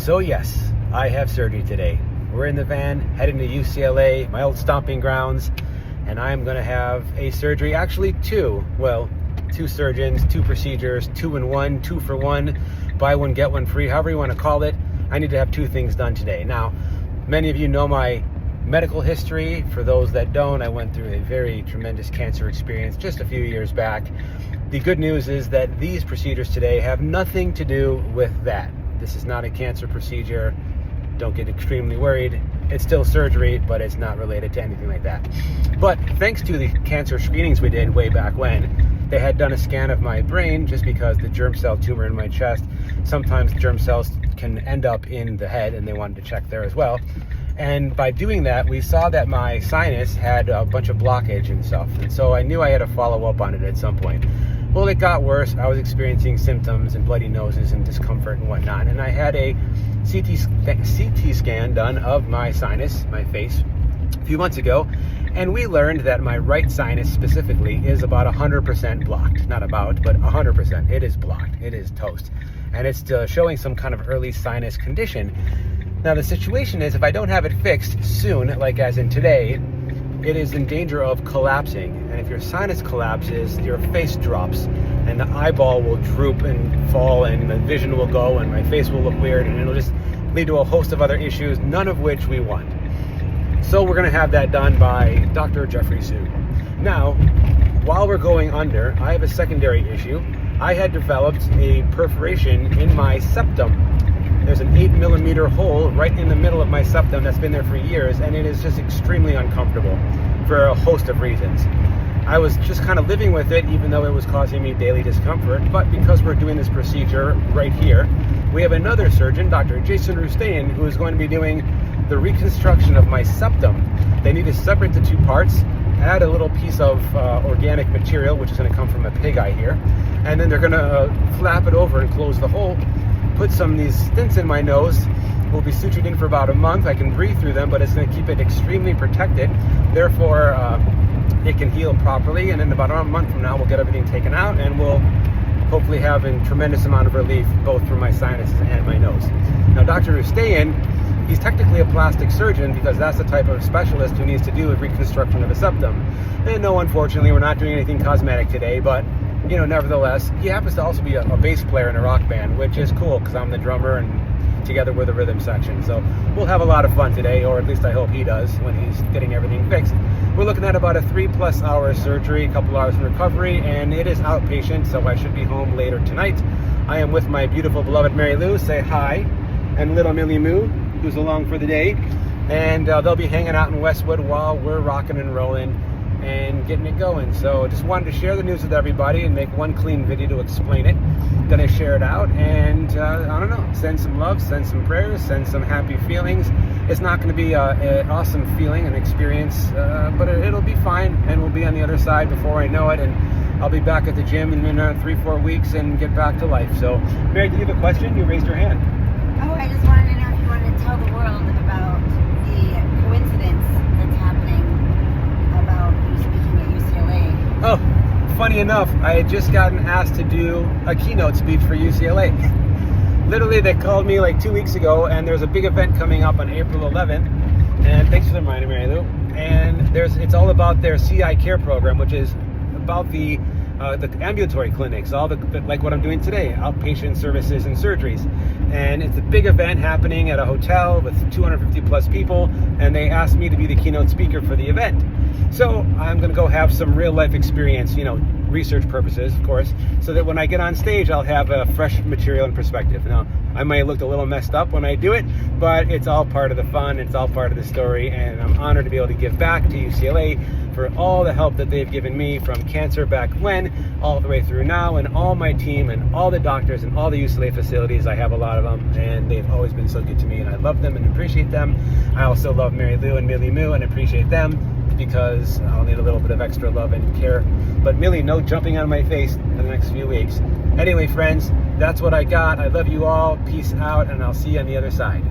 So yes, I have surgery today. We're in the van, heading to UCLA, my old stomping grounds, and I'm gonna have a surgery, actually two surgeons, two procedures, 2 in 1, 2 for 1, buy one, get one free, however you wanna call it. I need to have two things done today. Now, many of you know my medical history. For those that don't, I went through a very tremendous cancer experience just a few years back. The good news is that these procedures today have nothing to do with that. This is not a cancer procedure. Don't get extremely worried. It's still surgery, but it's not related to anything like that. But thanks to the cancer screenings we did way back when, they had done a scan of my brain, just because the germ cell tumor in my chest, sometimes germ cells can end up in the head, and they wanted to check there as well. And by doing that, we saw that my sinus had a bunch of blockage and stuff. And so I knew I had to follow up on it at some point. Well, it got worse. I was experiencing symptoms and bloody noses and discomfort and whatnot. And I had a CT scan done of my sinus, my face, a few months ago. And we learned that my right sinus specifically is about 100% blocked. Not about, but 100%. It is blocked. It is toast. And it's showing some kind of early sinus condition. Now, the situation is, if I don't have it fixed soon, like as in today, it is in danger of collapsing. And if your sinus collapses, your face drops and the eyeball will droop and fall and the vision will go and my face will look weird and it'll just lead to a host of other issues, none of which we want. So we're gonna have that done by Dr. Jeffrey Sue. Now, while we're going under, I have a secondary issue. I had developed a perforation in my septum. There's an 8mm hole right in the middle of my septum that's been there for years, and it is just extremely uncomfortable for a host of reasons. I was just kind of living with it, even though it was causing me daily discomfort. But because we're doing this procedure right here, we have another surgeon, Dr. Jason Rustayan, who is going to be doing the reconstruction of my septum. They need to separate the two parts, add a little piece of organic material, which is going to come from a pig eye here, and then they're going to flap it over and close the hole. Put some of these stents in my nose. Will be sutured in for about a month. I can breathe through them, but it's going to keep it extremely protected. Therefore, it can heal properly. And in about a month from now, we'll get everything taken out, and we'll hopefully have a tremendous amount of relief, both from my sinuses and my nose. Now, Dr. Rustayan, he's technically a plastic surgeon, because that's the type of specialist who needs to do a reconstruction of a septum. And no, unfortunately, we're not doing anything cosmetic today, but you know, nevertheless, he happens to also be a bass player in a rock band, which is cool because I'm the drummer and together we're the rhythm section. So we'll have a lot of fun today, or at least I hope he does when he's getting everything fixed. We're looking at about a 3+ hour surgery, a couple hours in recovery, and it is outpatient, so I should be home later tonight. I am with my beautiful beloved Mary Lou, say hi, and little Millie Moo, who's along for the day. And they'll be hanging out in Westwood while we're rocking and rolling and getting it going. So just wanted to share the news with everybody and make one clean video to explain it. Gonna share it out and I don't know, send some love, send some prayers, send some happy feelings. It's not going to be an awesome feeling and experience, but it'll be fine, and we'll be on the other side before I know it, and I'll be back at the gym in 3-4 weeks and get back to life. So Mary, do you have a question? You raised your hand. Oh, I just wanted to know if you wanted to tell the world about the coincidence that's happening about you speaking at UCLA. Oh, funny enough, I had just gotten asked to do a keynote speech for UCLA. Literally, they called me like 2 weeks ago, and there's a big event coming up on April 11th. And thanks for the reminder, Mary Lou. And it's all about their CI Care program, which is about the ambulatory clinics, all like what I'm doing today, outpatient services and surgeries. And it's a big event happening at a hotel with 250+ people, and they asked me to be the keynote speaker for the event. So I'm going to go have some real life experience, you know, research purposes, of course, so that when I get on stage, I'll have a fresh material and perspective. Now, I might look a little messed up when I do it, but it's all part of the fun, it's all part of the story, and I'm honored to be able to give back to UCLA for all the help that they've given me from cancer back when, all the way through now, and all my team and all the doctors and all the UCLA facilities. I have a lot of them, and they've always been so good to me, and I love them and appreciate them. I also love Mary Lou and Millie Moo and appreciate them, because I'll need a little bit of extra love and care. But Millie, no jumping on my face in the next few weeks. Anyway, friends, that's what I got. I love you all. Peace out, and I'll see you on the other side.